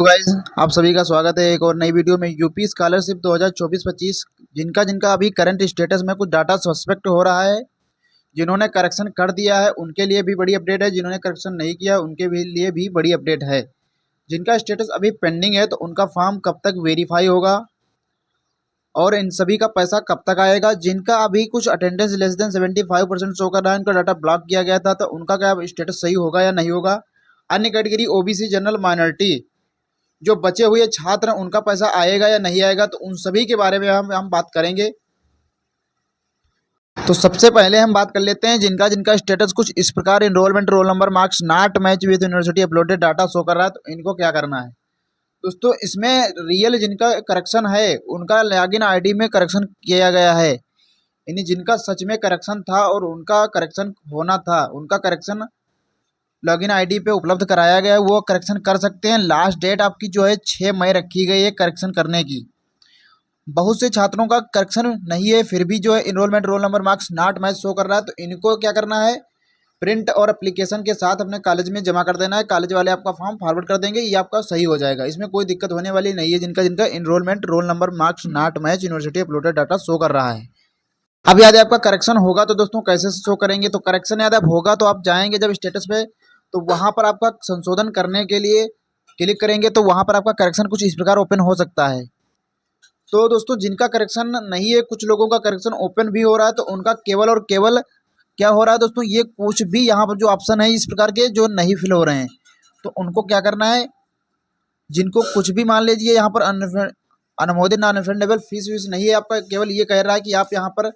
तो गाइस आप सभी का स्वागत है एक और नई वीडियो में। यूपी स्कॉलरशिप 2024-25 जिनका जिनका अभी करंट स्टेटस में कुछ डाटा सस्पेक्ट हो रहा है, जिन्होंने करेक्शन कर दिया है उनके लिए भी बड़ी अपडेट है, जिन्होंने करेक्शन नहीं किया उनके लिए भी बड़ी अपडेट है। जिनका स्टेटस अभी पेंडिंग है तो उनका फॉर्म कब तक वेरीफाई होगा और इन सभी का पैसा कब तक आएगा। जिनका अभी कुछ अटेंडेंस लेस देन 75% शो कर रहा है, उनका डाटा ब्लॉक किया गया था, तो उनका क्या स्टेटस सही होगा या नहीं होगा। अन्य कैटेगरी ओबीसी, जनरल, माइनॉरिटी जो बचे हुए छात्र हैं उनका पैसा आएगा या नहीं आएगा, तो उन सभी के बारे में हम बात करेंगे। तो सबसे पहले हम बात कर लेते हैं जिनका जिनका स्टेटस कुछ इस प्रकार enrolment roll number marks not match with university uploaded data show कर रहा है, तो इनको क्या करना है दोस्तों। इसमें रियल जिनका करेक्शन है उनका लॉगिन आईडी में करेक्शन किया गया है, यानी जिनका सच में करेक्शन था और उनका करेक्शन होना था, उनका करेक्शन लॉगिन आईडी पे उपलब्ध कराया गया है, वो करेक्शन कर सकते हैं। लास्ट डेट आपकी जो है 6 मई रखी गई है करेक्शन करने की। बहुत से छात्रों का करेक्शन नहीं है, फिर भी जो है enrolment roll number marks not match show कर रहा है, तो इनको क्या करना है, प्रिंट और एप्लीकेशन के साथ अपने कॉलेज में जमा कर देना है। कॉलेज वाले आपका फॉर्म फॉरवर्ड कर देंगे, ये आपका सही हो जाएगा, इसमें कोई दिक्कत होने वाली नहीं है। जिनका जिनका enrolment roll number marks not match university uploaded data show कर रहा है। अब यदि आपका करेक्शन होगा तो दोस्तों कैसे शो करेंगे, तो करेक्शन यदि होगा तो आप जाएंगे जब स्टेटस पे, तो वहाँ पर आपका संशोधन करने के लिए क्लिक करेंगे, तो वहाँ पर आपका करेक्शन कुछ इस प्रकार ओपन हो सकता है। तो दोस्तों जिनका करेक्शन नहीं है, कुछ लोगों का करेक्शन ओपन भी हो रहा है, तो उनका केवल और केवल क्या हो रहा है दोस्तों, ये कुछ भी यहाँ पर जो ऑप्शन है इस प्रकार के जो नहीं फिल हो रहे हैं, तो उनको क्या करना है, जिनको कुछ भी मान लीजिए यहाँ पर अनुमोदित नॉन रिफंडेबल फीस वीस नहीं है आपका, केवल ये कह रहा है कि आप यहाँ पर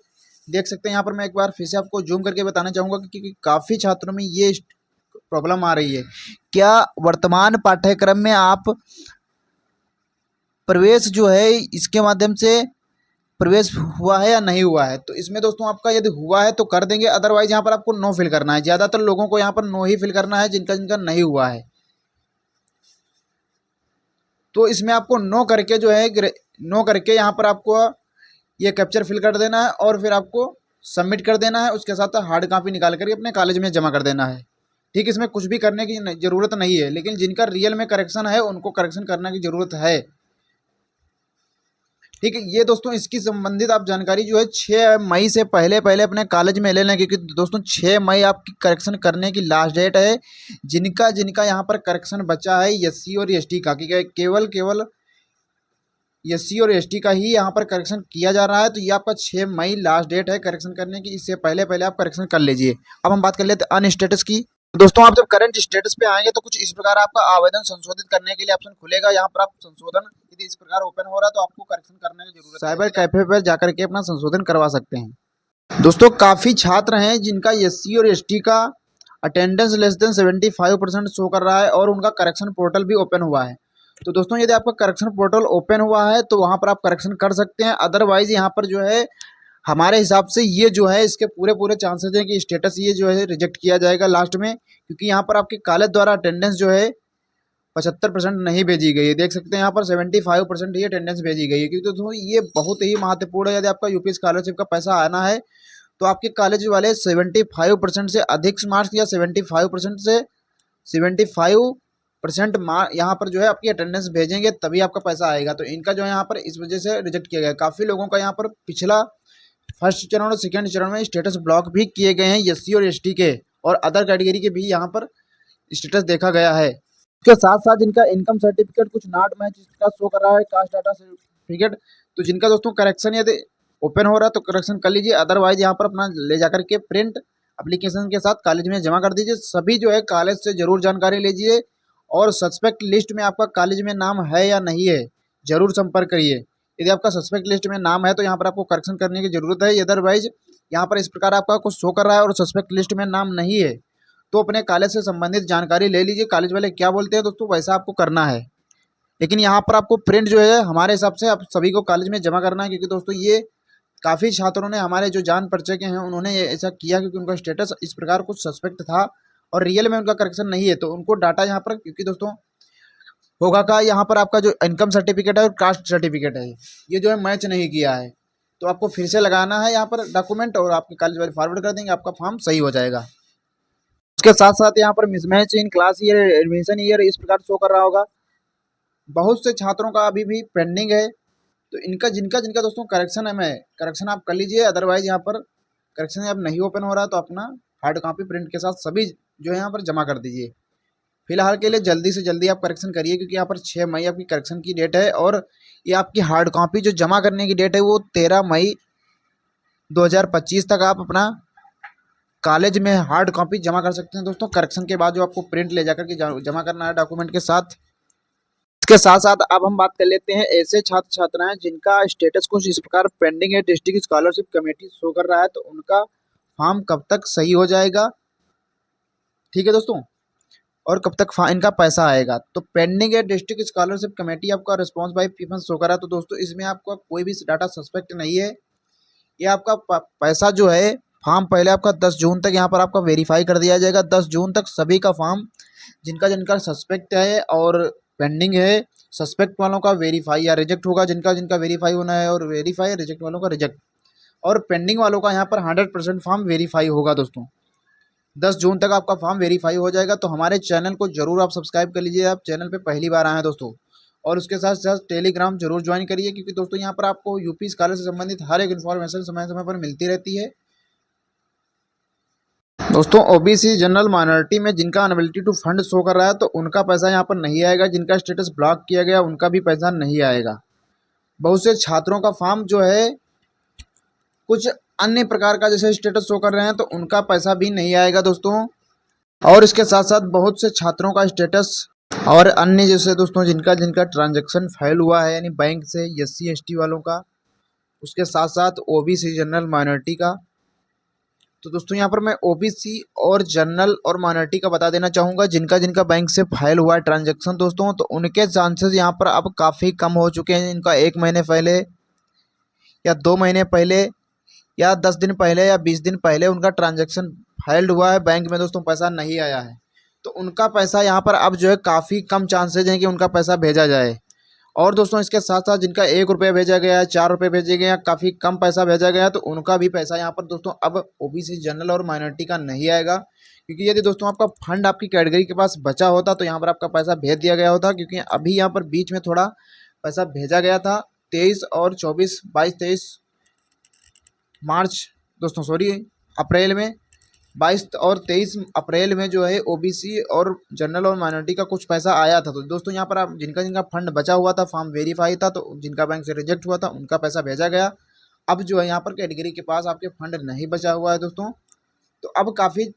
देख सकते हैं। यहाँ पर मैं एक बार फिर से आपको जूम करके बताना चाहूँगा क्योंकि काफ़ी छात्रों में ये प्रॉब्लम आ रही है। क्या वर्तमान पाठ्यक्रम में आप प्रवेश जो है इसके माध्यम से प्रवेश हुआ है या नहीं हुआ है, तो इसमें दोस्तों आपका यदि हुआ है तो कर देंगे, अदरवाइज यहाँ पर आपको नो फिल करना है। ज़्यादातर लोगों को यहाँ पर नो ही फिल करना है जिनका जिनका नहीं हुआ है। तो इसमें आपको नो करके जो है नो करके यहाँ पर आपको ये कैप्चर फिल कर देना है और फिर आपको सबमिट कर देना है। उसके साथ हार्ड कॉपी निकाल कर अपने कॉलेज में जमा कर देना है। ठीक, इसमें कुछ भी करने की ज़रूरत नहीं है, लेकिन जिनका रियल में करेक्शन है उनको करेक्शन करने की ज़रूरत है। ठीक है, ये दोस्तों इसकी संबंधित आप जानकारी जो है 6 मई से पहले पहले अपने कॉलेज में ले लें, क्योंकि दोस्तों 6 मई आपकी करेक्शन करने की लास्ट डेट है। जिनका जिनका यहाँ पर करेक्शन बचा है एससी और एसटी का, कि केवल केवल एससी और एसटी का ही यहाँ पर करेक्शन किया जा रहा है, तो ये आपका 6 मई लास्ट डेट है करेक्शन करने की। इससे पहले पहले आप करेक्शन कर लीजिए। अब हम बात कर लेते हैं अन स्टेटस की। दोस्तों आप जब करंट स्टेटस पे आएंगे तो कुछ इस प्रकार आपका आवेदन संशोधित करने के लिए ऑप्शन खुलेगा। यहाँ पर आप संशोधन यदि इस प्रकार ओपन हो रहा है तो आपको करेक्शन करने की जरूरत है। साइबर कैफे पर जाकर के अपना संशोधन करवा सकते हैं। दोस्तों काफ़ी छात्र हैं जिनका एससी और एसटी का अटेंडेंस लेस देन 75% शो कर रहा है और उनका करेक्शन पोर्टल भी ओपन हुआ है। तो दोस्तों यदि आपका करेक्शन पोर्टल ओपन हुआ है तो वहाँ पर आप करेक्शन कर सकते हैं, अदरवाइज यहाँ पर जो है हमारे हिसाब से ये जो है इसके पूरे पूरे चांसेस हैं कि स्टेटस ये जो है रिजेक्ट किया जाएगा लास्ट में, क्योंकि यहाँ पर आपके कॉलेज द्वारा अटेंडेंस जो है 75% नहीं भेजी गई है। देख सकते हैं यहाँ पर 75% ही अटेंडेंस भेजी गई है, क्योंकि दोस्तों ये बहुत ही महत्वपूर्ण है। यदि आपका यूपी स्कॉलरशिप का पैसा आना है तो आपके कॉलेज वाले 75% से अधिक मार्क्स या 75% से 75% यहाँ पर जो है आपकी अटेंडेंस भेजेंगे तभी आपका पैसा आएगा। तो इनका जो है यहाँ पर इस वजह से रिजेक्ट किया गया। काफ़ी लोगों का यहाँ पर पिछला फर्स्ट चरण और सेकेंड चरण में स्टेटस ब्लॉक भी किए गए हैं एससी और एसटी के, और अदर कैटेगरी के भी यहाँ पर स्टेटस देखा गया है। इसके साथ साथ जिनका इनकम सर्टिफिकेट कुछ नॉट मैच का शो कर रहा है, कास्ट डाटा सर्टिफिकेट, तो जिनका दोस्तों करेक्शन यदि ओपन हो रहा है तो करेक्शन कर लीजिए, अदरवाइज यहाँ पर अपना ले जाकर के प्रिंट एप्लीकेशन के साथ कॉलेज में जमा कर दीजिए। सभी जो है कॉलेज से जरूर जानकारी लीजिए और सस्पेक्ट लिस्ट में आपका कॉलेज में नाम है या नहीं है जरूर संपर्क करिए। यदि आपका सस्पेक्ट लिस्ट में नाम है तो यहाँ पर आपको करेक्शन करने की जरूरत है, अदरवाइज यहाँ पर इस प्रकार आपका कुछ शो कर रहा है और सस्पेक्ट लिस्ट में नाम नहीं है तो अपने कॉलेज से संबंधित जानकारी ले लीजिए। कॉलेज वाले क्या बोलते हैं दोस्तों वैसा आपको करना है, लेकिन यहाँ पर आपको प्रिंट जो है हमारे हिसाब से आप सभी को कॉलेज में जमा करना है, क्योंकि दोस्तों ये काफ़ी छात्रों ने हमारे जो जान परिचय के हैं उन्होंने ऐसा किया क्योंकि उनका स्टेटस इस प्रकार कुछ सस्पेक्ट था और रियल में उनका करेक्शन नहीं है, तो उनको डाटा यहाँ पर, क्योंकि दोस्तों होगा का यहाँ पर आपका जो इनकम सर्टिफिकेट है और कास्ट सर्टिफिकेट है ये जो है मैच नहीं किया है, तो आपको फिर से लगाना है यहाँ पर डॉक्यूमेंट और आपके कॉलेज वाले फॉरवर्ड कर देंगे, आपका फॉर्म सही हो जाएगा। उसके साथ साथ यहाँ पर mismatch in class year, admission year इस प्रकार शो कर रहा होगा। बहुत से छात्रों का अभी भी पेंडिंग है। तो इनका जिनका जिनका दोस्तों करेक्शन है, मैं करेक्शन आप कर लीजिए, अदरवाइज यहाँ पर करेक्शन अब नहीं ओपन हो रहा है तो अपना हार्ड कॉपी प्रिंट के साथ सभी जो है यहाँ पर जमा कर दीजिए। फिलहाल के लिए जल्दी से जल्दी आप करेक्शन करिए, क्योंकि यहाँ पर 6 मई आपकी करेक्शन की डेट है, और ये आपकी हार्ड कॉपी जो जमा करने की डेट है वो 13 मई 2025 तक आप अपना कॉलेज में हार्ड कॉपी जमा कर सकते हैं दोस्तों। करेक्शन के बाद जो आपको प्रिंट ले जाकर के जमा करना है डॉक्यूमेंट के साथ। इसके साथ साथ अब हम बात कर लेते हैं ऐसे छात्र छात्राएं जिनका स्टेटस कुछ इस प्रकार पेंडिंग है, डिस्ट्रिक्ट स्कॉलरशिप कमेटी शो कर रहा है, तो उनका फॉर्म कब तक सही हो जाएगा, ठीक है दोस्तों, और कब तक इनका पैसा आएगा। तो पेंडिंग है डिस्ट्रिक्ट स्कॉलरशिप कमेटी, आपका रिस्पॉन्स बाय पेमेंट शो कर रहा है, तो दोस्तों इसमें आपका कोई भी डाटा सस्पेक्ट नहीं है। ये आपका पैसा जो है फॉर्म पहले आपका 10 जून तक यहाँ पर आपका वेरीफाई कर दिया जाएगा। 10 जून तक सभी का फॉर्म जिनका जिनका सस्पेक्ट है और पेंडिंग है, सस्पेक्ट वालों का वेरीफाई या रिजेक्ट होगा, जिनका जिनका वेरीफाई होना है और वेरीफाई, रिजेक्ट वालों का रिजेक्ट, और पेंडिंग वालों का यहाँ पर 100% फॉर्म वेरीफाई होगा दोस्तों। 10 जून तक आपका फॉर्म वेरीफाई हो जाएगा। तो हमारे चैनल को जरूर आप सब्सक्राइब कर लीजिए, आप चैनल पे पहली बार आए हैं दोस्तों, और उसके साथ साथ टेलीग्राम जरूर ज्वाइन करिए, क्योंकि दोस्तों यहाँ पर आपको यूपी स्कॉलर से संबंधित हर एक इन्फॉर्मेशन समय समय पर मिलती रहती है। दोस्तों ओबीसी जनरल माइनॉरिटी में जिनका अनएबिलिटी टू फंड शो कर रहा है, तो उनका पैसा यहाँ पर नहीं आएगा। जिनका स्टेटस ब्लॉक किया गया उनका भी पैसा नहीं आएगा। बहुत से छात्रों का फॉर्म जो है कुछ अन्य प्रकार का जैसे स्टेटस शो कर रहे हैं, तो उनका पैसा भी नहीं आएगा दोस्तों। और इसके साथ साथ बहुत से छात्रों का स्टेटस और अन्य जैसे दोस्तों जिनका जिनका ट्रांजैक्शन फेल हुआ है, यानी बैंक से SC ST वालों का, उसके साथ साथ ओबीसी जनरल माइनॉरिटी का। तो दोस्तों यहाँ पर मैं ओबीसी और जनरल और माइनॉरिटी का बता देना चाहूँगा, जिनका जिनका बैंक से फाइल हुआ है ट्रांजैक्शन दोस्तों, तो उनके चांसेस यहाँ पर अब काफ़ी कम हो चुके हैं। इनका 1 महीने पहले या 2 महीने पहले या 10 दिन पहले या 20 दिन पहले उनका ट्रांजैक्शन फाइल्ड हुआ है बैंक में दोस्तों, पैसा नहीं आया है, तो उनका पैसा यहाँ पर अब जो है काफ़ी कम चांसेज हैं कि उनका पैसा भेजा जाए। और दोस्तों इसके साथ साथ जिनका 1 रुपये भेजा गया है, 4 रुपये भेजे गए हैं, काफ़ी कम पैसा भेजा गया है, तो उनका भी पैसा यहाँ पर दोस्तों अब ओबीसी जनरल और माइनॉरिटी का नहीं आएगा। क्योंकि यदि दोस्तों आपका फंड आपकी कैटेगरी के पास बचा होता तो यहाँ पर आपका पैसा भेज दिया गया होता, क्योंकि अभी यहाँ पर बीच में थोड़ा पैसा भेजा गया था 23 और 24, 22, 23 मार्च दोस्तों, सॉरी अप्रैल में, 22 और 23 अप्रैल में जो है ओबीसी और जनरल और माइनॉरिटी का कुछ पैसा आया था। तो दोस्तों यहाँ पर आप जिनका जिनका फंड बचा हुआ था, फॉर्म वेरीफाई था, तो जिनका बैंक से रिजेक्ट हुआ था उनका पैसा भेजा गया। अब जो है यहाँ पर कैटेगरी के पास आपके फंड नहीं बचा हुआ है दोस्तों, तो अब काफ़ी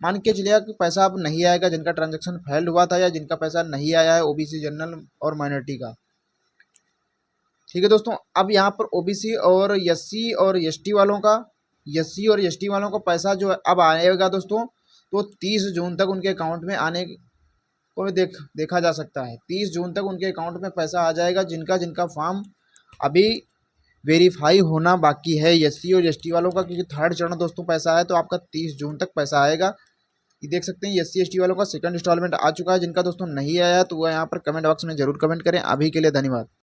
मान के चलिए कि पैसा अब नहीं आएगा, जिनका ट्रांजेक्शन फेल्ड हुआ था या जिनका पैसा नहीं आया है ओबीसी जनरल और माइनॉरिटी का, ठीक है दोस्तों। अब यहाँ पर ओबीसी और SC और ST वालों का, SC और ST वालों का पैसा जो है अब आएगा दोस्तों, तो 30 जून तक उनके अकाउंट में आने को देखा जा सकता है। 30 जून तक उनके अकाउंट में पैसा आ जाएगा, जिनका जिनका फॉर्म अभी वेरीफाई होना बाकी है SC और ST वालों का, क्योंकि थर्ड चरण दोस्तों पैसा है, तो आपका 30 जून तक पैसा आएगा। ये देख सकते हैं SC ST वालों का सेकंड इंस्टॉलमेंट आ चुका है। जिनका दोस्तों नहीं आया तो वह यहाँ पर कमेंट बॉक्स में जरूर कमेंट करें। अभी के लिए धन्यवाद।